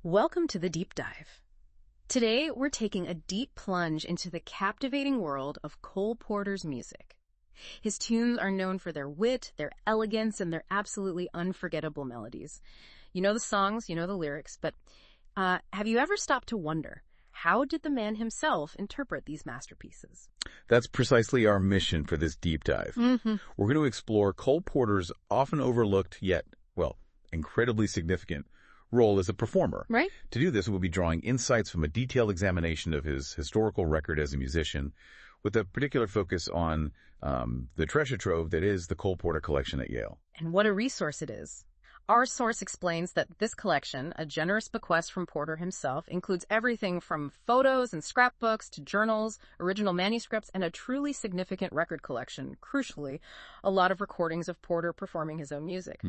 Welcome to the Deep Dive. Today, we're taking a deep plunge into the captivating world of Cole Porter's music. His tunes are known for their wit, their elegance, and their absolutely unforgettable melodies. You know the songs, you know the lyrics, but have you ever stopped to wonder, how did the man himself interpret these masterpieces? That's precisely our mission for this deep dive. We're going to explore Cole Porter's often overlooked yet, incredibly significant role as a performer. Right. To do this, we'll be drawing insights from a detailed examination of his historical record as a musician, with a particular focus on the treasure trove that is the Cole Porter collection at Yale. And what a resource it is. Our source explains that this collection, a generous bequest from Porter himself, includes everything from photos and scrapbooks to journals, original manuscripts, and a truly significant record collection. Crucially, a lot of recordings of Porter performing his own music.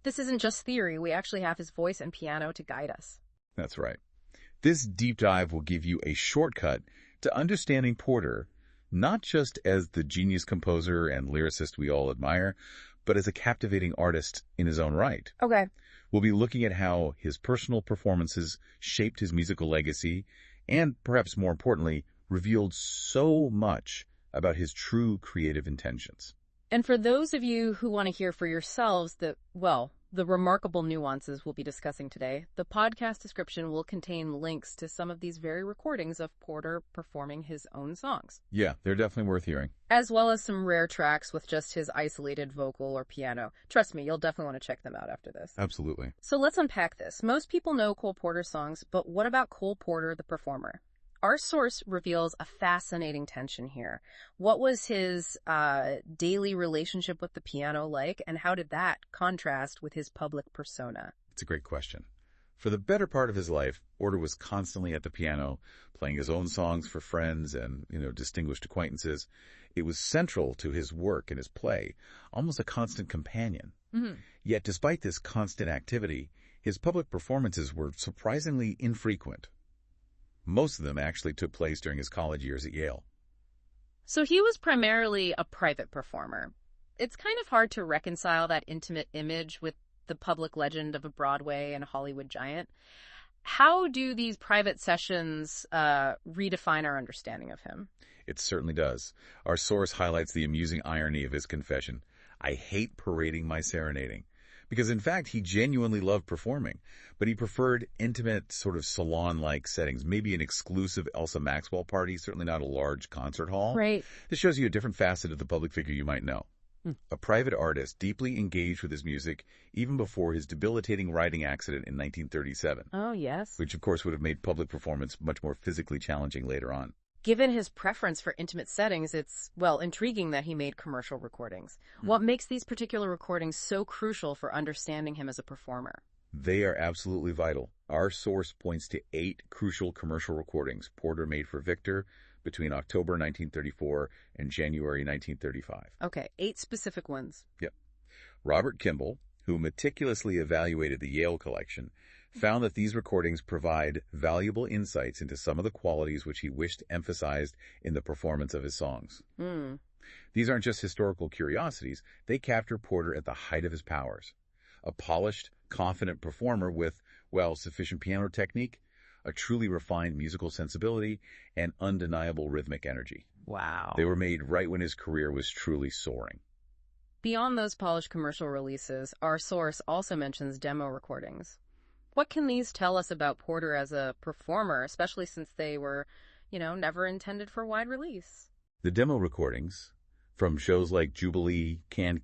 This isn't just theory. We actually have his voice and piano to guide us. That's right. This deep dive will give you a shortcut to understanding Porter, not just as the genius composer and lyricist we all admire, but as a captivating artist in his own right. Okay. We'll be looking at how his personal performances shaped his musical legacy and, perhaps more importantly, revealed so much about his true creative intentions. And for those of you who want to hear for yourselves the remarkable nuances we'll be discussing today, the podcast description will contain links to some of these very recordings of Porter performing his own songs. Yeah, they're definitely worth hearing. As well as some rare tracks with just his isolated vocal or piano. Trust me, you'll definitely want to check them out after this. Absolutely. So let's unpack this. Most people know Cole Porter songs, but what about Cole Porter, the performer? Our source reveals a fascinating tension here. What was his daily relationship with the piano like, and how did that contrast with his public persona? It's a great question. For the better part of his life, Porter was constantly at the piano, playing his own songs for friends and, distinguished acquaintances. It was central to his work and his play, almost a constant companion. Yet, despite this constant activity, his public performances were surprisingly infrequent. Most of them actually took place during his college years at Yale. So he was primarily a private performer. It's kind of hard to reconcile that intimate image with the public legend of a Broadway and Hollywood giant. How do these private sessions redefine our understanding of him? It certainly does. Our source highlights the amusing irony of his confession. I hate parading my serenading. Because, in fact, he genuinely loved performing, but he preferred intimate, sort of salon-like settings, maybe an exclusive Elsa Maxwell party, certainly not a large concert hall. Right. This shows you a different facet of the public figure you might know. A private artist, deeply engaged with his music, even before his debilitating riding accident in 1937. Oh, yes. Which, of course, would have made public performance much more physically challenging later on. Given his preference for intimate settings, it's, intriguing that he made commercial recordings. What makes these particular recordings so crucial for understanding him as a performer? They are absolutely vital. Our source points to 8 crucial commercial recordings Porter made for Victor between October 1934 and January 1935. Okay, 8 specific ones. Yep. Robert Kimball, who meticulously evaluated the Yale collection, found that these recordings provide valuable insights into some of the qualities which he wished emphasized in the performance of his songs. These aren't just historical curiosities. They capture Porter at the height of his powers. A polished, confident performer with, sufficient piano technique, a truly refined musical sensibility, and undeniable rhythmic energy. Wow. They were made right when his career was truly soaring. Beyond those polished commercial releases, our source also mentions demo recordings. What can these tell us about Porter as a performer, especially since they were, never intended for wide release? The demo recordings, from shows like Jubilee, Can,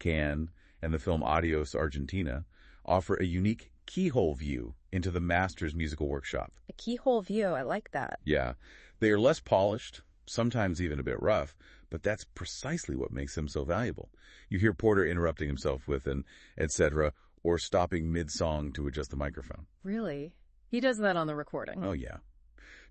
and the film Adios, Argentina, offer a unique keyhole view into the master's musical workshop. A keyhole view, I like that. Yeah, they are less polished, sometimes even a bit rough, but that's precisely what makes them so valuable. You hear Porter interrupting himself with an etc., or stopping mid-song to adjust the microphone. Really? He does that on the recording? Oh, yeah.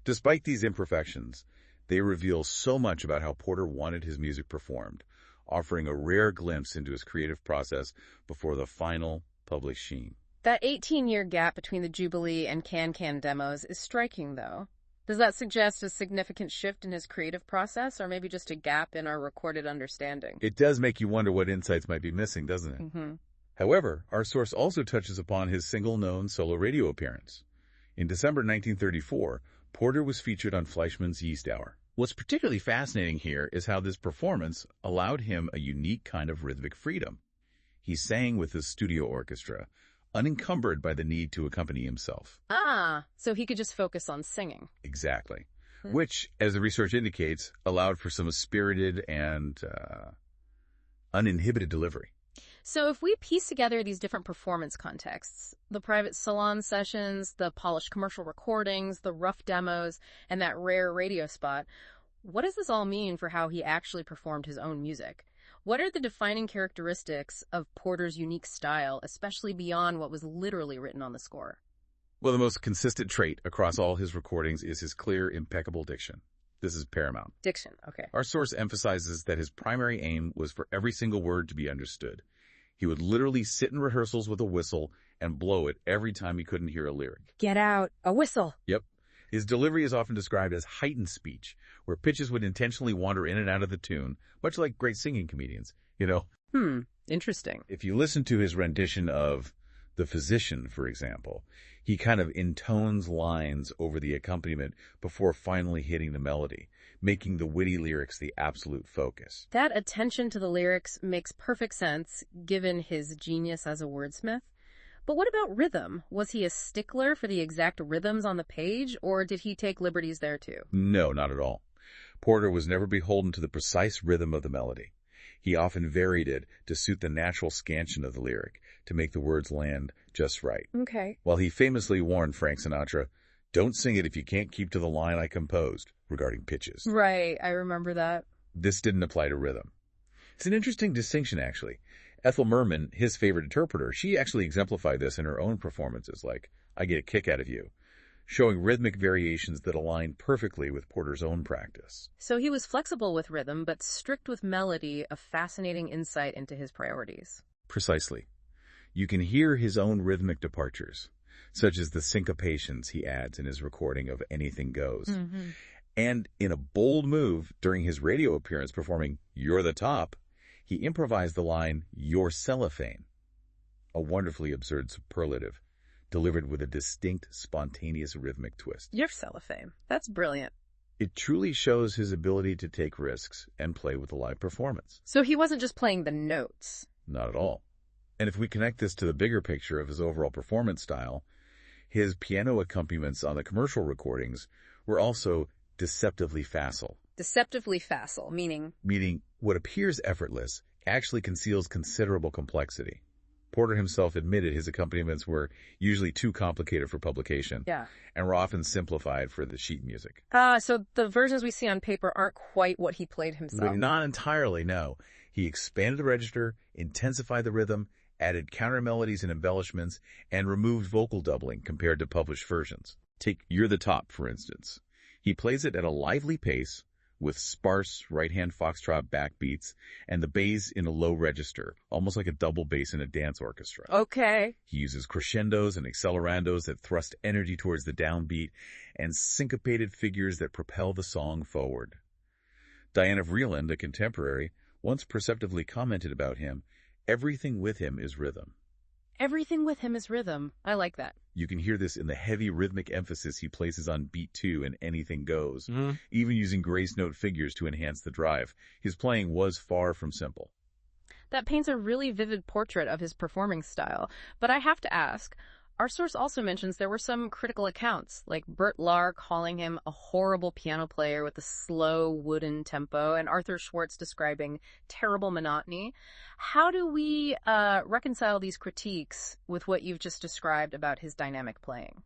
Despite these imperfections, they reveal so much about how Porter wanted his music performed, offering a rare glimpse into his creative process before the final published sheen. That 18-year gap between the Jubilee and Can demos is striking, though. Does that suggest a significant shift in his creative process, or maybe just a gap in our recorded understanding? It does make you wonder what insights might be missing, doesn't it? However, our source also touches upon his single-known solo radio appearance. In December 1934, Porter was featured on Fleischmann's Yeast Hour. What's particularly fascinating here is how this performance allowed him a unique kind of rhythmic freedom. He sang with his studio orchestra, unencumbered by the need to accompany himself. Ah, so he could just focus on singing. Exactly. Which, as the research indicates, allowed for some spirited and uninhibited delivery. So if we piece together these different performance contexts, the private salon sessions, the polished commercial recordings, the rough demos, and that rare radio spot, what does this all mean for how he actually performed his own music? What are the defining characteristics of Porter's unique style, especially beyond what was literally written on the score? Well, the most consistent trait across all his recordings is his clear, impeccable diction. This is paramount. Diction, okay. Our source emphasizes that his primary aim was for every single word to be understood. He would literally sit in rehearsals with a whistle and blow it every time he couldn't hear a lyric. Get out, a whistle. Yep. His delivery is often described as heightened speech, where pitches would intentionally wander in and out of the tune, much like great singing comedians, Interesting. If you listen to his rendition of The Physician, for example, he kind of intones lines over the accompaniment before finally hitting the melody, making the witty lyrics the absolute focus. That attention to the lyrics makes perfect sense, given his genius as a wordsmith. But what about rhythm? Was he a stickler for the exact rhythms on the page, or did he take liberties there too? No, not at all. Porter was never beholden to the precise rhythm of the melody. He often varied it to suit the natural scansion of the lyric, to make the words land just right. Okay. While he famously warned Frank Sinatra, "Don't sing it if you can't keep to the line I composed," regarding pitches. Right, I remember that. This didn't apply to rhythm. It's an interesting distinction, actually. Ethel Merman, his favorite interpreter, she actually exemplified this in her own performances, like I Get a Kick Out of You, showing rhythmic variations that align perfectly with Porter's own practice. So he was flexible with rhythm, but strict with melody, a fascinating insight into his priorities. Precisely. You can hear his own rhythmic departures, such as the syncopations he adds in his recording of Anything Goes. Mm-hmm. And in a bold move during his radio appearance performing You're the Top, he improvised the line, "You're cellophane," a wonderfully absurd superlative, delivered with a distinct, spontaneous rhythmic twist. You're cellophane. That's brilliant. It truly shows his ability to take risks and play with a live performance. So he wasn't just playing the notes. Not at all. And if we connect this to the bigger picture of his overall performance style, his piano accompaniments on the commercial recordings were also deceptively facile. Deceptively facile, meaning? Meaning what appears effortless actually conceals considerable complexity. Porter himself admitted his accompaniments were usually too complicated for publication, and were often simplified for the sheet music. So the versions we see on paper aren't quite what he played himself. But not entirely, no. He expanded the register, intensified the rhythm, added counter melodies and embellishments, and removed vocal doubling compared to published versions. Take You're the Top, for instance. He plays it at a lively pace, with sparse right-hand foxtrot backbeats and the bass in a low register, almost like a double bass in a dance orchestra. Okay. He uses crescendos and accelerandos that thrust energy towards the downbeat and syncopated figures that propel the song forward. Diana Vreeland, a contemporary, once perceptively commented about him, "Everything with him is rhythm." Everything with him is rhythm. I like that. You can hear this in the heavy rhythmic emphasis he places on beat 2 and Anything Goes, even using grace note figures to enhance the drive. His playing was far from simple. That paints a really vivid portrait of his performing style. But I have to ask, our source also mentions there were some critical accounts, like Bert Lahr calling him a horrible piano player with a slow wooden tempo, and Arthur Schwartz describing terrible monotony. How do we reconcile these critiques with what you've just described about his dynamic playing?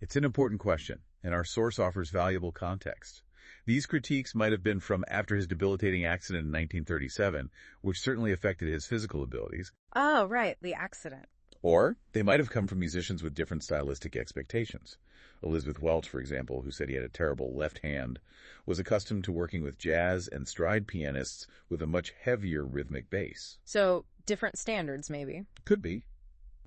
It's an important question, and our source offers valuable context. These critiques might have been from after his debilitating accident in 1937, which certainly affected his physical abilities. Oh, right, the accident. Or they might have come from musicians with different stylistic expectations. Elizabeth Welch, for example, who said he had a terrible left hand, was accustomed to working with jazz and stride pianists with a much heavier rhythmic bass. So, different standards, maybe. Could be.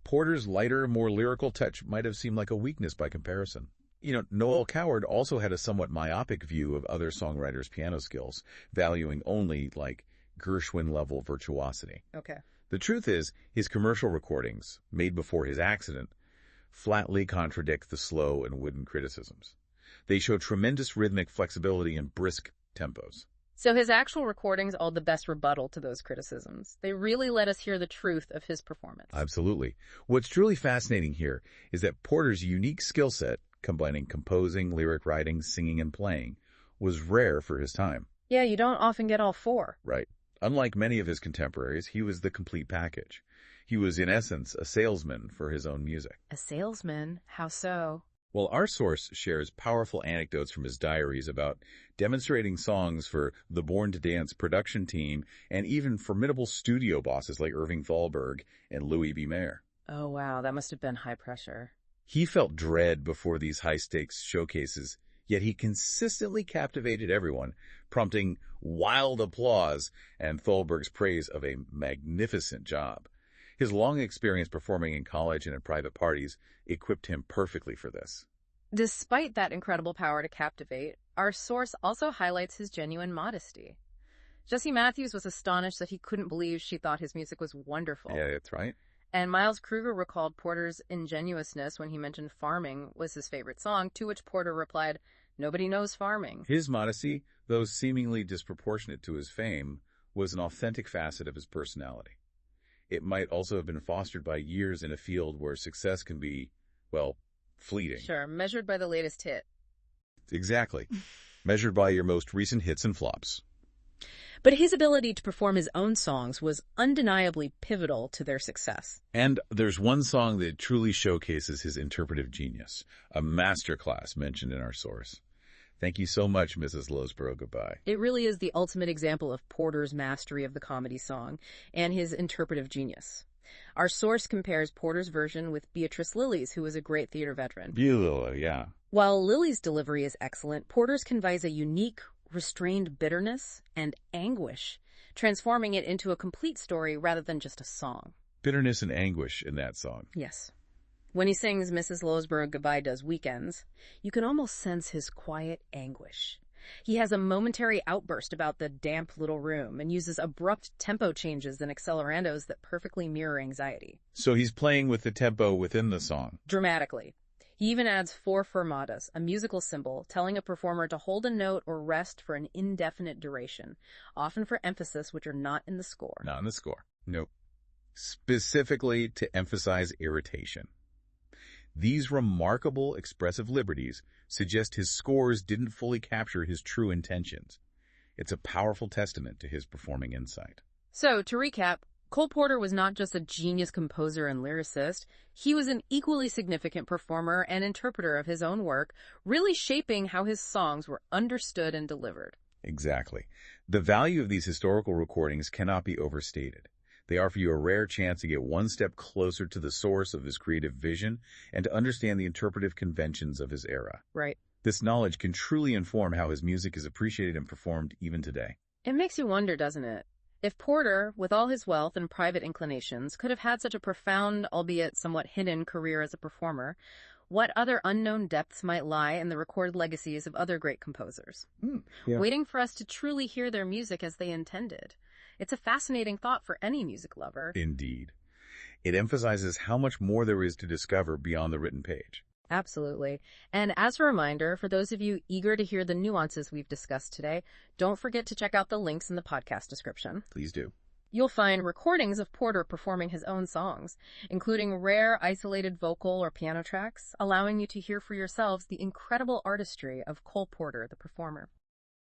Porter's lighter, more lyrical touch might have seemed like a weakness by comparison. Noel Coward also had a somewhat myopic view of other songwriters' piano skills, valuing only, Gershwin-level virtuosity. Okay. The truth is, his commercial recordings, made before his accident, flatly contradict the slow and wooden criticisms. They show tremendous rhythmic flexibility and brisk tempos. So his actual recordings are the best rebuttal to those criticisms. They really let us hear the truth of his performance. Absolutely. What's truly fascinating here is that Porter's unique skill set, combining composing, lyric writing, singing, and playing, was rare for his time. Yeah, you don't often get all four. Right. Unlike many of his contemporaries, he was the complete package. He was, in essence, a salesman for his own music. A salesman? How so? Well, our source shares powerful anecdotes from his diaries about demonstrating songs for the Born to Dance production team and even formidable studio bosses like Irving Thalberg and Louis B. Mayer. Oh, wow, that must have been high pressure. He felt dread before these high-stakes showcases, yet he consistently captivated everyone, prompting wild applause and Thalberg's praise of a magnificent job. His long experience performing in college and at private parties equipped him perfectly for this. Despite that incredible power to captivate, our source also highlights his genuine modesty. Jessie Matthews was astonished that he couldn't believe she thought his music was wonderful. Yeah, that's right. And Miles Kruger recalled Porter's ingenuousness when he mentioned farming was his favorite song, to which Porter replied, "Nobody knows farming." His modesty, though seemingly disproportionate to his fame, was an authentic facet of his personality. It might also have been fostered by years in a field where success can be, well, fleeting. Sure, measured by the latest hit. Exactly. Measured by your most recent hits and flops. But his ability to perform his own songs was undeniably pivotal to their success. And there's one song that truly showcases his interpretive genius, a masterclass mentioned in our source. Thank you so much, Mrs. Lowsborough. Goodbye. It really is the ultimate example of Porter's mastery of the comedy song and his interpretive genius. Our source compares Porter's version with Beatrice Lilly's, who was a great theater veteran. Yeah. While Lilly's delivery is excellent, Porter's conveys a unique, restrained bitterness and anguish, transforming it into a complete story rather than just a song. Bitterness and anguish in that song. Yes. When he sings Mrs. Lowsborough Goodbye Does Weekends, you can almost sense his quiet anguish. He has a momentary outburst about the damp little room and uses abrupt tempo changes and accelerandos that perfectly mirror anxiety. So he's playing with the tempo within the song. Dramatically. He even adds 4 fermatas, a musical symbol, telling a performer to hold a note or rest for an indefinite duration, often for emphasis which are not in the score. Not in the score. Nope. Specifically to emphasize irritation. These remarkable expressive liberties suggest his scores didn't fully capture his true intentions. It's a powerful testament to his performing insight. So, to recap, Cole Porter was not just a genius composer and lyricist, he was an equally significant performer and interpreter of his own work, really shaping how his songs were understood and delivered. Exactly. The value of these historical recordings cannot be overstated. They offer you a rare chance to get one step closer to the source of his creative vision and to understand the interpretive conventions of his era. Right. This knowledge can truly inform how his music is appreciated and performed even today. It makes you wonder, doesn't it? If Porter, with all his wealth and private inclinations, could have had such a profound, albeit somewhat hidden, career as a performer, what other unknown depths might lie in the recorded legacies of other great composers, waiting for us to truly hear their music as they intended? It's a fascinating thought for any music lover. Indeed. It emphasizes how much more there is to discover beyond the written page. Absolutely. And as a reminder, for those of you eager to hear the nuances we've discussed today, don't forget to check out the links in the podcast description. Please do. You'll find recordings of Porter performing his own songs, including rare isolated vocal or piano tracks, allowing you to hear for yourselves the incredible artistry of Cole Porter, the performer.